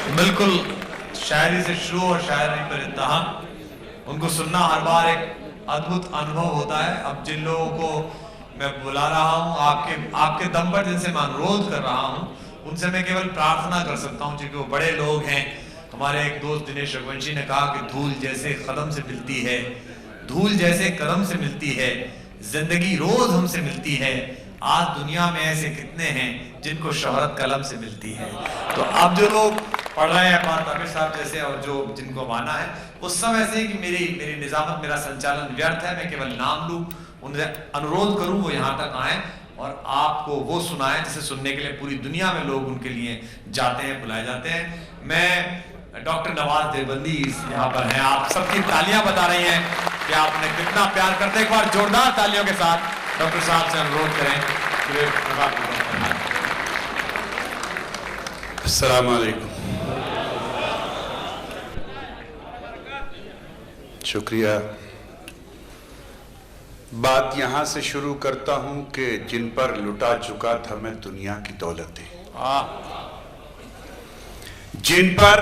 बिल्कुल शायरी से शुरू और शायरी पर इंतहा, उनको सुनना हर बार एक अद्भुत अनुभव होता है। अब जिन लोगों को मैं बुला रहा हूँ आपके दम पर, जिनसे मैं अनुरोध कर रहा हूँ, उनसे मैं केवल प्रार्थना कर सकता हूँ, क्योंकि वो बड़े लोग हैं। हमारे एक दोस्त दिनेश रघुवंशी ने कहा कि धूल जैसे कदम से मिलती है, धूल जैसे कदम से मिलती है, जिंदगी रोज हमसे मिलती है। आज दुनिया में ऐसे कितने हैं जिनको शोहरत कलम से मिलती है। तो अब जो लोग पढ़ रहे हैं अखबार ताबिर साहब जैसे, और जो जिनको माना है, उस समय ऐसे कि मेरी निजामत, मेरा संचालन व्यर्थ है, मैं केवल नाम लूं, उनसे अनुरोध करूं वो यहाँ तक आए और आपको वो सुनाएं जिसे सुनने के लिए पूरी दुनिया में लोग उनके लिए जाते हैं, बुलाए जाते हैं। मैं डॉक्टर नवाज देवबंदी यहाँ पर हैं। आप सबकी तालियां बता रही हैं कि आपने कितना प्यार करते हैं। एक बार जोरदार तालियों के साथ डॉक्टर साहब से अनुरोध करें कि वे अस्सलाम वालेकुम। शुक्रिया। बात यहां से शुरू करता हूं कि जिन पर लुटा चुका था मैं दुनिया की दौलतें, जिन पर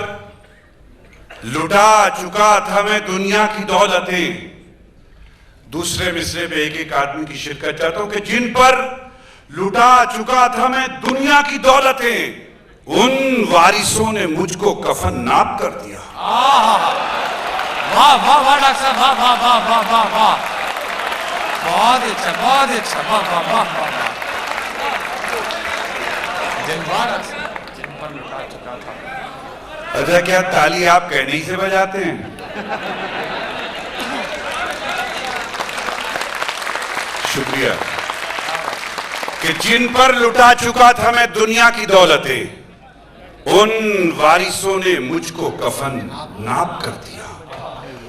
लुटा चुका था मैं दुनिया की दौलतें। दूसरे मिसरे पे एक एक आदमी की शिरकत चाहता हूं कि जिन पर लुटा चुका था मैं दुनिया की दौलतें, उन वारिसों ने मुझको कफन नाप कर दिया। वाह वाह वाह डॉक्टर साहब, वाह वाह वाह वाह वाह वाह, बहुत अच्छा, बहुत अच्छा, वाह वाह वाह वाह। जिन पर लुटा चुका था। अच्छा, क्या ताली आप कहने ही से बजाते हैं? शुक्रिया। कि जिन पर लुटा चुका था मैं दुनिया की दौलतें, उन वारिसों ने मुझको कफन नाप कर दिया।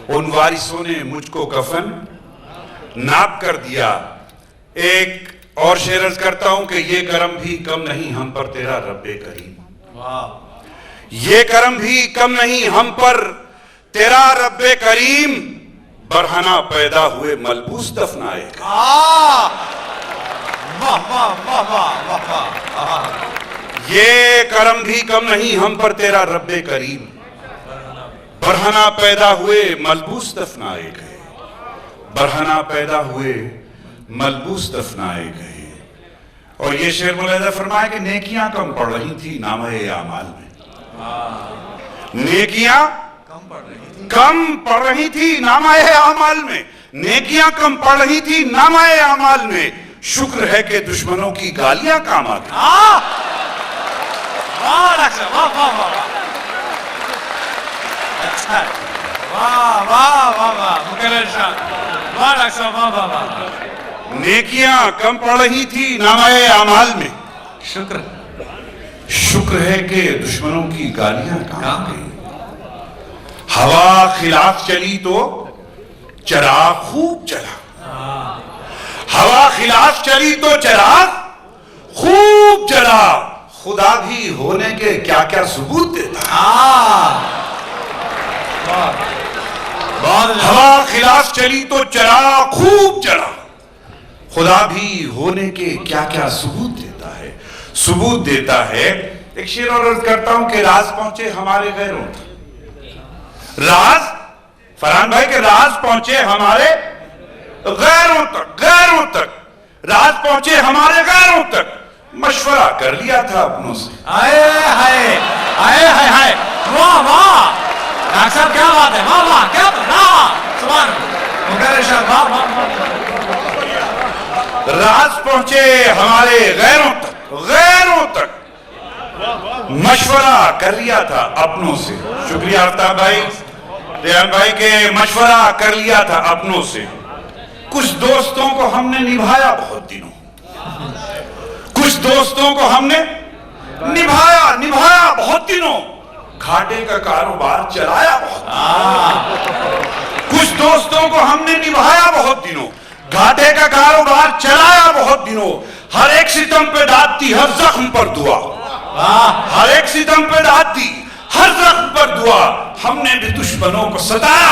उन वारिसों ने मुझको कफन नाप कर दिया। एक और शेर अर्ज करता हूं कि ये करम भी कम नहीं हम पर तेरा रब्बे करीम। ये करम भी कम नहीं हम पर तेरा रब्बे करीम, बरहना पैदा हुए मलबूस दफनाएगा। वाह वाह वाह वाह वाह। ये करम भी कम नहीं हम पर तेरा रब्बे करीम, बरहना पैदा हुए मलबूस दफनाए गए। बरहना पैदा हुए मलबूस दफनाए गए। और ये शेर मुलाहिजा फरमाया कि नेकियां कम पड़ रही थी नामे आमाल में। नेकियां कम पड़ रही थी नामाए आमाल में। नेकियां कम पड़ रही थी नामाए आमाल में। शुक्र है कि दुश्मनों की गालियां काम आ गई। वाह वाह वाह, अच्छा, वाह वाह वाह वाह, मुकर्रर शाह, वाह डॉक्टर साहब, वाह वाह वाह। नेकियां कम पड़ रही थी नामाए आमाल में। शुक्र है कि दुश्मनों की गालियां काम गई। हवा खिलाफ चली तो चराग खूब चला। हवा खिलाफ चली तो चराग खूब चला। खुदा भी होने के क्या क्या सबूत देता। हवा खिलाफ चली तो चराग खूब चला। खुदा भी होने के क्या क्या सबूत देता है। सबूत देता है। एक शेर और अर्ज करता हूं कि राज पहुंचे हमारे गैरों तक। राज, फरहान भाई के राज पहुंचे हमारे गैरों तक। गैरों तक राज पहुंचे हमारे गैरों तक। मशवरा कर लिया था अपनों से। आए हाय, आए हाय हाय, वाह वाह डॉक्टर साहब, क्या बात है, वाह वाह, क्या सुभान मुकर्रर शाह, वाह वाह। राज पहुंचे हमारे गैरों तक। गैरों तक मशवरा कर लिया था अपनों से। शुक्रिया आफ्ताब भाई, रेहान भाई के मशवरा कर लिया था अपनों से। कुछ दोस्तों को हमने निभाया बहुत दिनों। कुछ दोस्तों को हमने निभाया बहुत दिनों। घाटे का कारोबार चलाया बहुत। कुछ दोस्तों को हमने निभाया बहुत दिनों। घाटे का कारोबार चलाया बहुत दिनों। हर एक सितम पे दाद दी, हर जख्म पर दुआ। हर एक सितम पे दाद दी, हर जख्म पर दुआ। हमने भी दुश्मनों को सताया।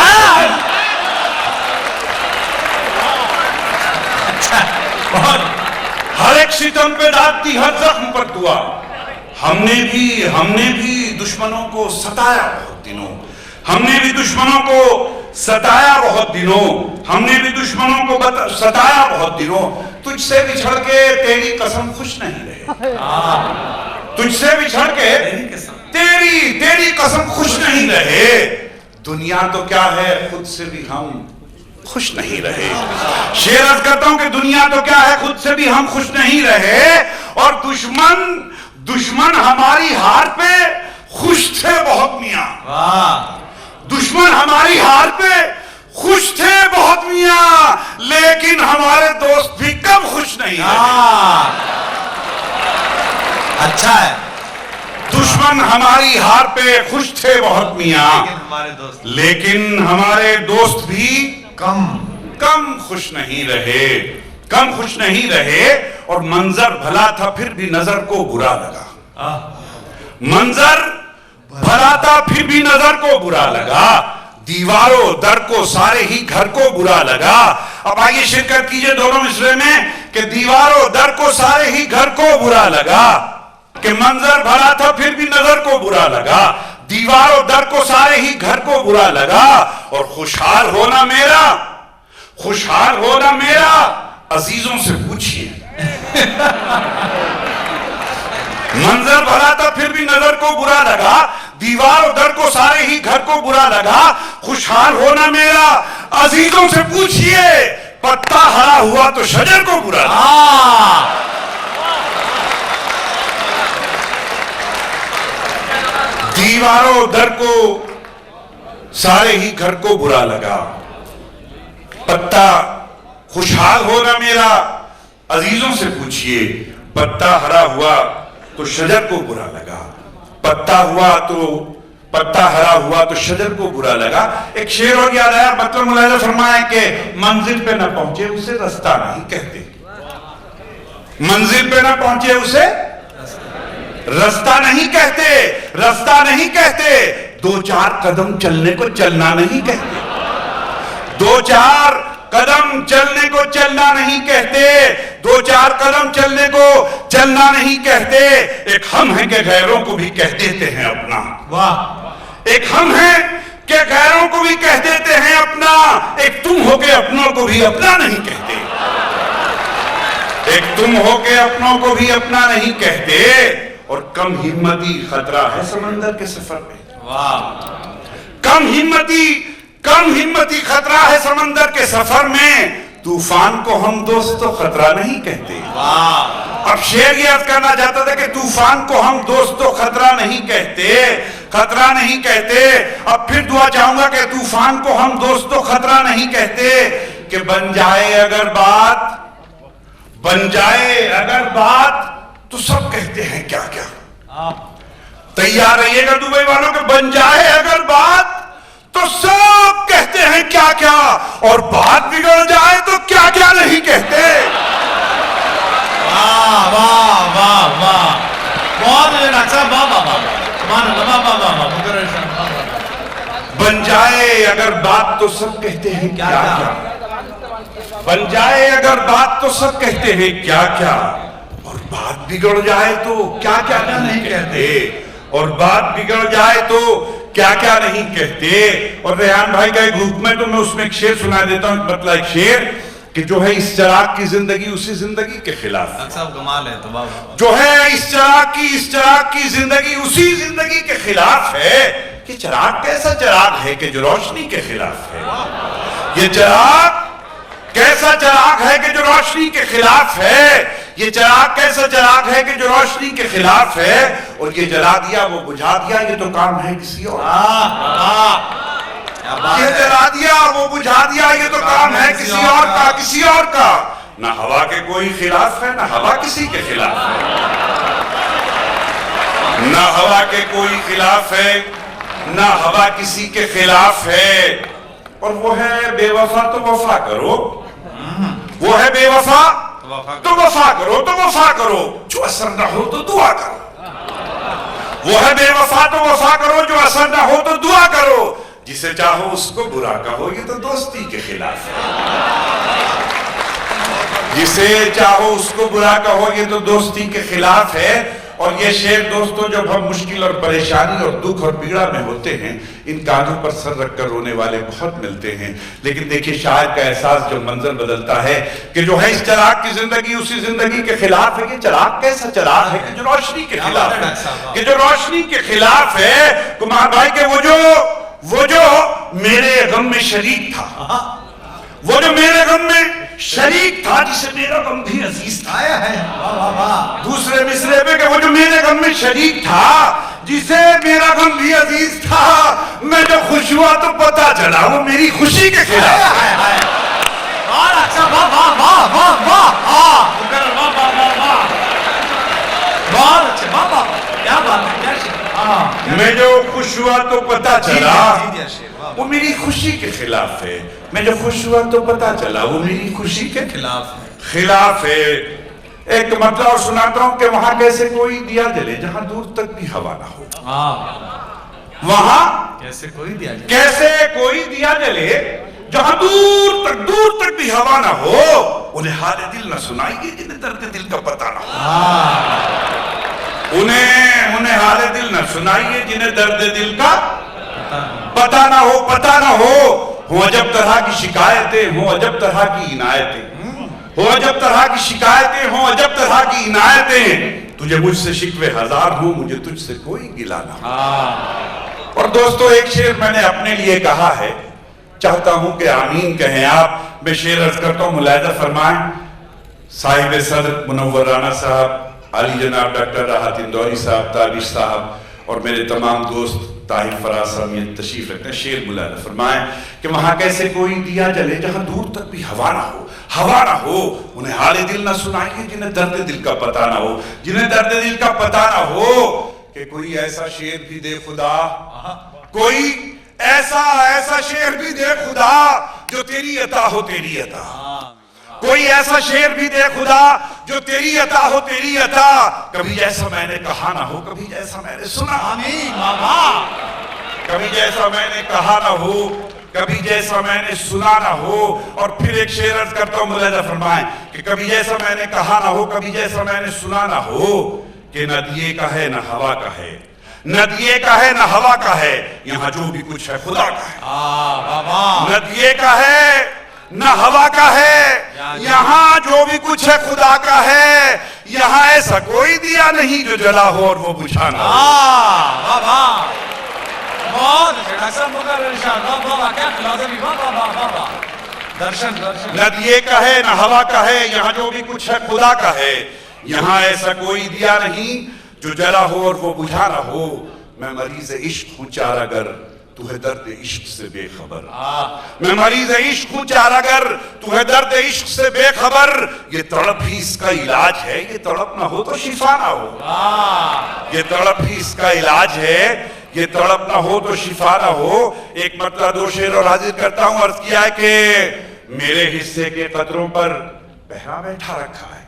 हर एक सितम पे दाद दी, हर जख्म पर दुआ। हमने भी दुश्मनों को सताया बहुत दिनों, हमने भी दुश्मनों को सताया बहुत दिनों, हमने भी दुश्मनों को सताया बहुत दिनों। तुझसे बिछड़ के तेरी कसम खुश नहीं रहे, तुझसे बिछड़ के तेरी कसम खुश नहीं रहे। दुनिया तो क्या है, खुद से भी हम खुश नहीं रहे। शेर अर्ज करता हूं कि दुनिया तो क्या है, खुद से भी हम खुश नहीं रहे। और दुश्मन हमारी हार पे खुश थे बहुत मियां, दुश्मन हमारी हार पे खुश थे बहुत मियां, लेकिन हमारे दोस्त भी कम खुश नहीं रहे। अच्छा है, दुश्मन हमारी हार पे खुश थे बहुत मियां, लेकिन हमारे दोस्त भी कम खुश नहीं रहे, कम खुश नहीं रहे। और मंजर भला था फिर भी नजर को बुरा लगा, मंजर भला था फिर भी नजर को बुरा लगा। दीवारों दर को सारे ही घर को बुरा लगा। अब आइए शिरकत कीजिए दोनों मिसरे में कि दीवारों दर को सारे ही घर को बुरा लगा, कि मंजर भला था फिर भी नजर को बुरा लगा। दीवारों दर को सारे ही घर को बुरा लगा। और खुशहाल होना मेरा, खुशहाल होना मेरा अजीजों से पूछिए। मंजर भला था फिर भी नजर को बुरा लगा, दीवार उधर को सारे ही घर को बुरा लगा। खुशहाल होना मेरा अजीजों से पूछिए, पत्ता हरा हुआ तो शजर को बुरा लगा। दीवारों उधर को सारे ही घर को बुरा लगा। पत्ता खुशहाल होना मेरा अजीजों से पूछिए, पत्ता हरा हुआ तो शजर को बुरा लगा। पत्ता हरा हुआ तो शजर को बुरा लगा। एक शेर और याद आया, मतलब मुलाहिजा फरमाया कि मंजिल पे ना पहुंचे उसे रास्ता नहीं कहते, मंजिल पे ना पहुंचे उसे रास्ता नहीं कहते, रास्ता नहीं कहते। दो चार कदम चलने को चलना नहीं कहते, दो चार कदम चलने को चलना नहीं कहते, दो चार कदम चलने को चलना नहीं कहते। एक हम हैं कि गैरों को भी कह देते हैं अपना, वाह। एक हम हैं कि गैरों को भी कह देते हैं अपना। एक तुम हो के अपनों को भी अपना नहीं कहते, एक तुम हो के अपनों को भी अपना नहीं कहते। और कम हिम्मती खतरा है समंदर के सफर में, वाह। कम हिम्मती खतरा है समंदर के सफर में। तूफान को हम दोस्त तो खतरा नहीं कहते, वाह। अब शेर ये अर्ज करना चाहता था कि तूफान को हम दोस्त तो खतरा नहीं कहते, खतरा नहीं कहते। अब फिर दुआ चाहूंगा कि तूफान को हम दोस्त तो खतरा नहीं कहते। कि बन जाए अगर बात तो सब कहते हैं क्या क्या। तैयार रहिएगा दुबई वालों के, बन जाए अगर बात तो सब कहते हैं क्या क्या, और बात बिगड़ जाए तो क्या क्या नहीं कहते। वाह वाह वाह वाह, बहुत अच्छा, वाह वाह वाह। बन जाए अगर बात तो सब कहते हैं क्या क्या, बन जाए अगर बात तो सब कहते हैं क्या क्या, और बात बिगड़ जाए तो क्या क्या नहीं कहते, और बात बिगड़ जाए तो क्या क्या नहीं कहते। और रेहान भाई का एक हुक्म है तो मैं उसमें एक शेर सुना देता हूं, मतलब एक शेर कि जो है इस चिराग की जिंदगी उसी जिंदगी के खिलाफ, अच्छा कमाल है। तो बाबा जो है इस चिराग की जिंदगी उसी जिंदगी के खिलाफ है। कि चिराग कैसा चिराग है कि जो रोशनी के खिलाफ है, ये चिराग कैसा चिराग है कि जो रोशनी के खिलाफ है, ये चिराग कैसा चिराग है कि जो रोशनी के खिलाफ है। और ये जला दिया वो बुझा दिया, ये तो काम है किसी और। ये जला दिया वो बुझा दिया, ये तो काम है किसी और का, किसी और का। ना हवा के कोई खिलाफ है, ना हवा किसी के खिलाफ है, ना हवा के कोई खिलाफ है, ना हवा किसी के खिलाफ है। और वो है बेवफा तो वफा करो, वो है बेवफा तो वफा करो, तो वफा करो, जो असर ना हो तो दुआ करो। वो है बेवफा तो वफा करो, जो असर ना हो तो दुआ करो। जिसे चाहो उसको बुरा कहो, ये तो दोस्ती के खिलाफ है। जिसे चाहो उसको बुरा कहो, ये तो दोस्ती के खिलाफ है। और ये शेर दोस्तों, जब हम मुश्किल और परेशानी और दुख और पीड़ा में होते हैं, इन कांधों पर सर रखकर रोने वाले बहुत मिलते हैं। लेकिन देखिए, शायर का एहसास जो मंजर बदलता है कि जो है इस चिराग की जिंदगी उसी जिंदगी के खिलाफ है। कि चिराग कैसा चिराग है कि जो रोशनी के खिलाफ है, कि जो रोशनी के खिलाफ है। कुमार भाई के वो जो मेरे गम में शरीक था, वो जो मेरे गम में शरीक था, जिसे मेरा गम भी अजीज था। आया है, वाह वाह वाह। दूसरे मिसरे पे कि वो जो मेरे गम में शरीक था, जिसे मेरा गम भी अजीज था, मैं जब खुश हुआ तो पता चला वो मेरी खुशी के खिलाफ। और अच्छा, वाह वाह वाह वाह वाह, वाह वाह वाह वाह, बहुत अच्छे, वाह वाह, क्या बात है, क्या शेर। मैं जो खुश हुआ तो पता चला शेर, वो मेरी खुशी के खिलाफ है। मैं जो खुश हुआ तो पता चला वो मेरी खुशी के खिलाफ है। एक मतलब और सुनाता हूं कि वहां कैसे कोई दिया जले जहां दूर तक भी हवा ना हो। वहां कैसे कोई दिया जले जहां दूर तक भी हवा ना हो। उन्हें हाल दिल ना सुनाइए जिन्हें दर्द दिल का पता ना हो। उन्हें हाल दिल ना सुनाइए जिन्हें दर्द दिल का पता ना हो। हो अजब तरह की शिकायतें, हो अजब तरह की इनायतें, हो अजब तरह की शिकायतें, हो अजब तरह की इनायतें। तुझे मुझसे शिकवे हजार हो, मुझे तुझसे कोई गिला ना हो। और दोस्तों, एक शेर मैंने अपने लिए कहा है, चाहता हूं कि आमीन कहें आप। मैं शेर अर्ज करता हूं, मुलाहिजा फरमाएं। साहिब सदर मुनव्वर राना साहब, अली जनाब डॉक्टर राहत इंदौरी साहब, तारिश साहब और मेरे तमाम दोस्त ताहिर फराज साहब ये तशरीफ रखते हैं। शेर मुलाहिजा फरमाएं कि वहां कैसे कोई दिया जले जहां दूर तक भी हवा ना हो। उन्हें हाल दिल ना सुनाइए जिन्हें दर्द दिल का पता ना हो, जिन्हें दर्द दिल का पता ना हो। कि कोई ऐसा शेर भी दे खुदा, कोई ऐसा शेर भी दे खुदा जो तेरी अता हो, तेरी अता। कोई ऐसा शेर भी दे खुदा जो तेरी अता हो, तेरी अता। कभी जैसा मैंने कहा ना हो, कभी जैसा मैंने सुना। आमीन बाबा। कभी जैसा मैंने कहा ना हो, कभी जैसा मैंने सुना ना हो। और फिर एक शेर अर्ज करता हूं, मुलाहिजा फरमाएं कि कभी जैसा मैंने कहा ना हो, कभी जैसा मैंने सुना ना हो। कि न दिए का है न हवा का है, न दिए का है न हवा का है, यहाँ जो भी कुछ है खुदा का है। न दिए का है न हवा का है, यहाँ जो भी कुछ है खुदा का है। यहाँ ऐसा कोई दिया नहीं जो जला हो और वो बुझा ना हो। दर्शन न दिए का है न हवा का है, यहाँ जो भी कुछ है खुदा का है। यहाँ ऐसा कोई दिया नहीं जो जला हो और वो बुझा ना हो। मैं मरीज इश्क हूँ चारागर, तू है दर्द इश्क से बेखबर। मैं मरीज इश्क हूँ चारागर, तू है दर्द इश्क से बेखबर। ये तड़प ही इसका इलाज है, ये तड़प ना हो तो शिफा ना हो। ये तड़प ही इसका इलाज है, ये तड़प ना हो तो शिफा ना हो। एक मतलब दो शेर और हाजिर करता हूं। अर्ज किया है कि मेरे हिस्से के कतरों पर पहरा बैठा रखा है।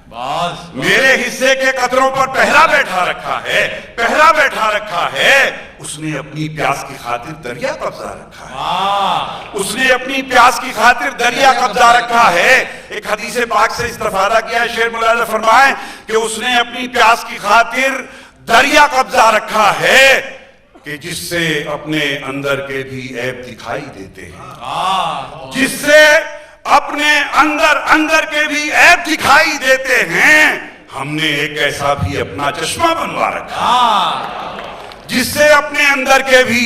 मेरे हिस्से के कतरों पर पहरा बैठा रखा है, पहरा बैठा रखा है। उसने अपनी प्यास की खातिर दरिया कब्जा रखा है। उसने अपनी प्यास की खातिर दरिया कब्जा रखा है। एक हदीस पाक से इस्तिफादा किया है, शेर मुलाहिजा फरमाएं कि उसने अपनी प्यास की खातिर दरिया कब्जा रखा है कि जिससे अपने अंदर के भी ऐब दिखाई देते हैं। जिससे अपने अंदर के भी ऐब दिखाई देते हैं। हमने एक ऐसा भी अपना चश्मा बनवा रखा जिससे अपने अंदर के भी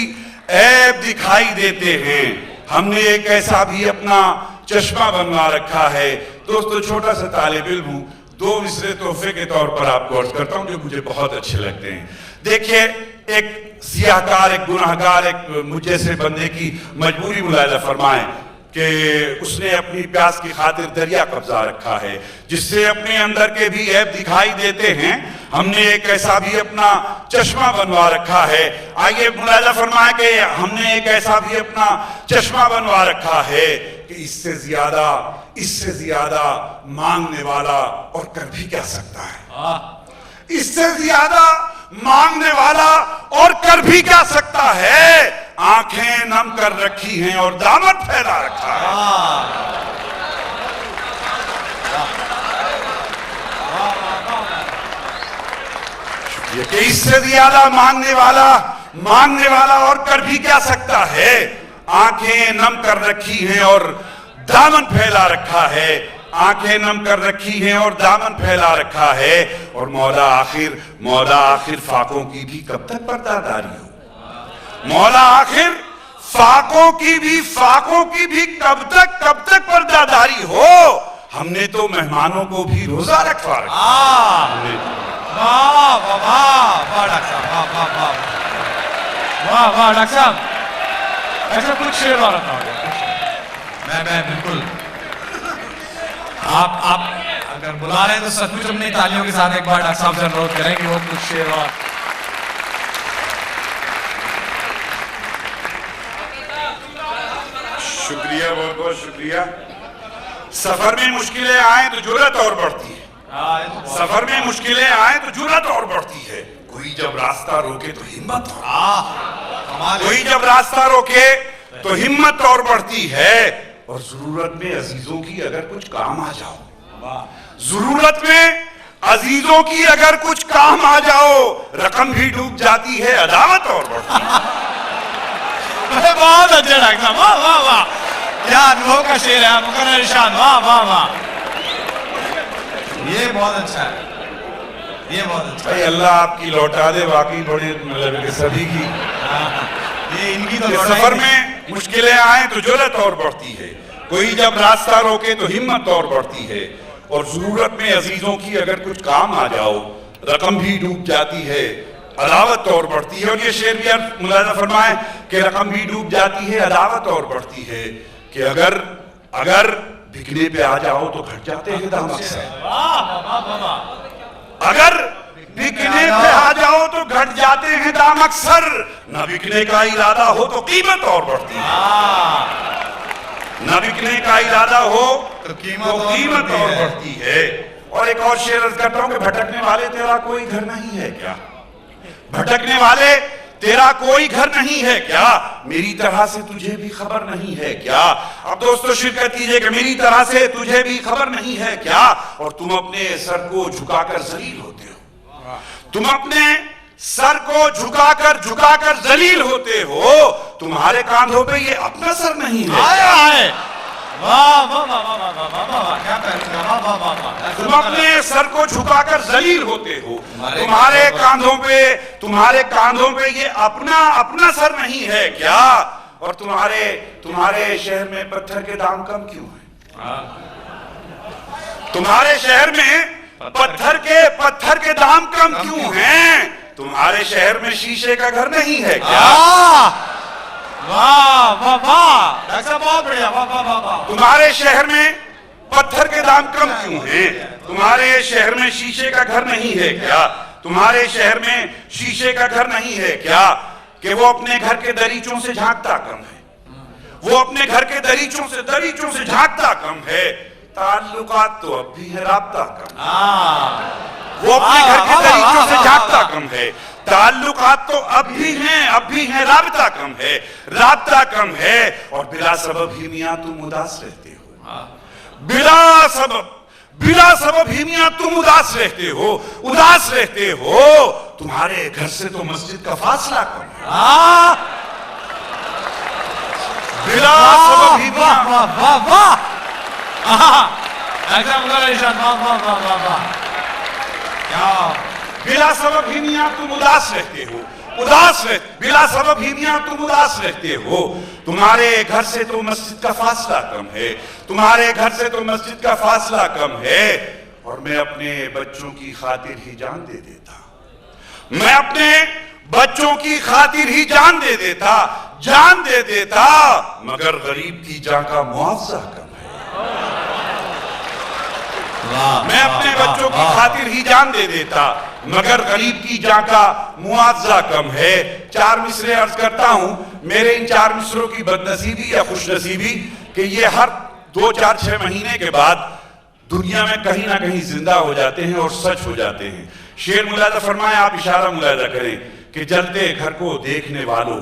ऐब दिखाई देते हैं। हमने एक ऐसा भी अपना चश्मा बनवा रखा है। दोस्तों, छोटा सा तालिब इल्म हूं, दो मिसरे तोहफे के तौर पर आपको अर्ज करता हूं जो मुझे बहुत अच्छे लगते हैं। देखिए, एक सियाहकार, एक गुनाहगार, एक मुझ जैसे बंदे की मजबूरी मुलाहिजा फरमाएं कि उसने अपनी प्यास की खातिर दरिया कब्जा रखा है जिससे अपने अंदर के भी ऐब दिखाई देते हैं। हमने एक ऐसा भी अपना चश्मा बनवा रखा है। आइए मुलाहिजा फरमाएं कि हमने एक ऐसा भी अपना चश्मा बनवा रखा है कि इससे ज्यादा मांगने वाला और कर भी क्या सकता है। इससे ज्यादा मांगने वाला और कर भी क्या सकता है। आंखें नम कर रखी हैं और दामन फैला रखा है। शुक्रिया। कि इससे ज्यादा मांगने वाला और कर भी क्या सकता है। आंखें नम कर रखी हैं और दामन फैला रखा है, आंखें नम कर रखी हैं और दामन फैला रखा है। और मौला आखिर फाकों की भी कब तक पर्दादारी हो। मौला आखिर फाकों की भी कब तक पर्दादारी हो। हमने तो मेहमानों को भी रोजा रखवा रखा। वाह वाह वाह डॉक्टर साहब, वाह डॉक्टर साहब, ऐसा कुछ शेर वाला था। मैं बिल्कुल, आप अगर बुला रहे हैं तो सचमुच अपनी तालियों के साथ एक बार डॉक्टर साहब से अनुरोध करें कि वो कुछ शेर वाला। शुक्रिया, बहुत बहुत शुक्रिया। सफर में मुश्किलें आए तो जुर्रत और बढ़ती है, सफर में मुश्किलें आए तो जुर्रत और बढ़ती है। कोई जब रास्ता रोके तो हिम्मत कोई जब रास्ता रोके तो हिम्मत और बढ़ती है। और जरूरत में अजीजों की अगर कुछ काम आ जाओ, जरूरत में अजीजों की अगर कुछ काम आ जाओ, रकम भी डूब जाती है, अदावत और बढ़ती है। बहुत अच्छा डॉक्टर साहब, वाह वाह वाह, क्या अनुभव का शेर है मुकर्रर इरशाद, वाह वाह वाह, ये बहुत अच्छा है, ये बहुत अच्छा है। अल्लाह आपकी लौटा दे, वाकई बड़े मतलब सभी की। ये इनकी तो सफर में मुश्किलें आए तो जुर्रत और बढ़ती है, कोई जब रास्ता रोके तो हिम्मत और बढ़ती है। और जरूरत में अजीजों की अगर कुछ काम आ जाओ, रकम भी डूब जाती है, अदावत और बढ़ती है। और ये शेर भी आप मुलाजा फरमाए कि रकम भी डूब जाती है, अदावत और बढ़ती है। कि अगर बिकने पे आ जाओ तो घट जाते हैं दाम अक्सर, अगर बिकने पे आ जाओ तो घट जाते हैं दाम अक्सर। न बिकने का इरादा हो तो कीमत और बढ़ती है, न बिकने का इरादा हो तो कीमत और बढ़ती है। और एक और शेर अर्ज करता हूं कि भटकने वाले तेरा कोई घर नहीं है क्या, भटकने वाले तेरा कोई घर नहीं है क्या, मेरी तरह से तुझे भी खबर नहीं है क्या। अब दोस्तों शिरकत कीजिए कि मेरी तरह से तुझे भी खबर नहीं है क्या। और तुम अपने सर को झुकाकर जलील होते हो, तुम अपने सर को झुकाकर जलील होते हो। तुम्हारे कांधों पे ये अपना सर नहीं है, वाह वाह वाह वाह वाह वाह वाह, क्या कहते, वाह वाह वाह वाह। तुम अपने सर को झुकाकर जलील होते हो, तुम्हारे कांधों पे ये अपना सर नहीं है क्या। और तुम्हारे शहर में पत्थर के दाम कम क्यों है, तुम्हारे शहर में पत्थर के दाम कम क्यों हैं। तुम्हारे शहर में शीशे का घर नहीं है क्या। वाह वाह वाह डॉक्टर साहब, बहुत बढ़िया, वाह वाह वाह वाह। तुम्हारे शहर में पत्थर के दाम कम क्यों हैं, तुम्हारे शहर में शीशे का घर नहीं है क्या, तुम्हारे शहर में शीशे का घर नहीं है क्या। कि वो अपने घर के दरीचों से झांकता कम है, वो अपने घर के दरीचों से झांकता कम है। ताल्लुकात तो अब भी है, राब्ता कम, वो अपने घर के दरीचों से झांकता कम है। ताल्लुकात तो अब भी हैं, राब्ता कम है। और बिला सबब ही मियां तुम उदास रहते हो, बिला सबब ही मियां तुम उदास रहते हो। तुम्हारे घर से तो मस्जिद का फासला कम है, बिला सबब ही मियां, वाह वाह वाह, क्या बिला सबब ही मियां तुम उदास रहते हो, बिला सबब ही मियां तुम उदास रहते हो। तुम्हारे घर से तो मस्जिद का फासला कम है, तुम्हारे घर से तो मस्जिद का फासला कम है। और मैं अपने बच्चों की खातिर ही जान दे देता, मैं अपने बच्चों की खातिर ही जान दे देता, मगर गरीब की जान का मुआवजा कम है। मैं अपने बच्चों की खातिर ही जान दे देता, मगर गरीब की जान का मुआवजा कम है। 4 मिसरे अर्ज करता हूं, मेरे इन 4 मिसरों की बदनसीबी या खुशनसीबी कि ये हर 2, 4, 6 महीने के बाद दुनिया में कहीं ना कहीं जिंदा हो जाते हैं और सच हो जाते हैं। शेर मुलाजा फरमाए, आप इशारा मुलाजा करें कि जलते घर को देखने वालों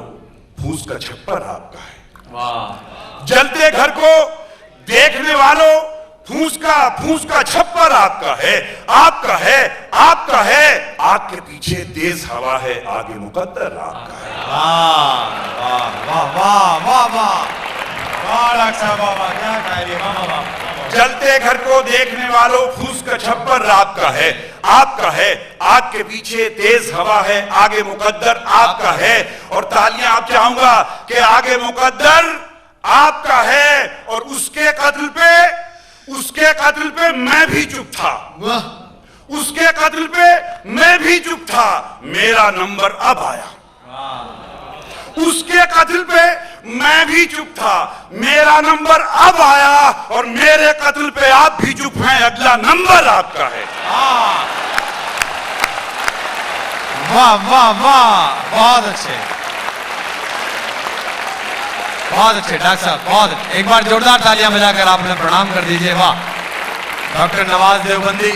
फूस का छप्पर आपका है। जलते घर को देखने वालों फूस का छप्पर आपका है, आपका है, आपका है। आग के पीछे तेज हवा है, आगे मुकद्दर आपका है। वाह वाह वाह वाह वाह वाह वाह डॉक्टर साहब, वाह क्या शायरी, वाह वाह वाह। जलते घर को देखने वालों, फूस का छप्पर आपका है, आपका है। आग के पीछे तेज हवा है, आगे मुकद्दर आपका है। और तालियां आप चाहूंगा कि आगे मुकद्दर आपका है। और उसके कत्ल पे मैं भी चुप था, उसके कत्ल पे मैं भी चुप था, मेरा नंबर अब आया। उसके कत्ल पे मैं भी चुप था, मेरा नंबर अब आया। और मेरे कत्ल पे आप भी चुप हैं, अगला नंबर आपका है। वाह वाह वाह, बहुत अच्छे, बहुत अच्छे डॉक्टर साहब, बहुत अच्छे। एक बार जोरदार तालियां बजाकर आपने प्रणाम कर दीजिए। वाह, डॉक्टर नवाज देवबंदी।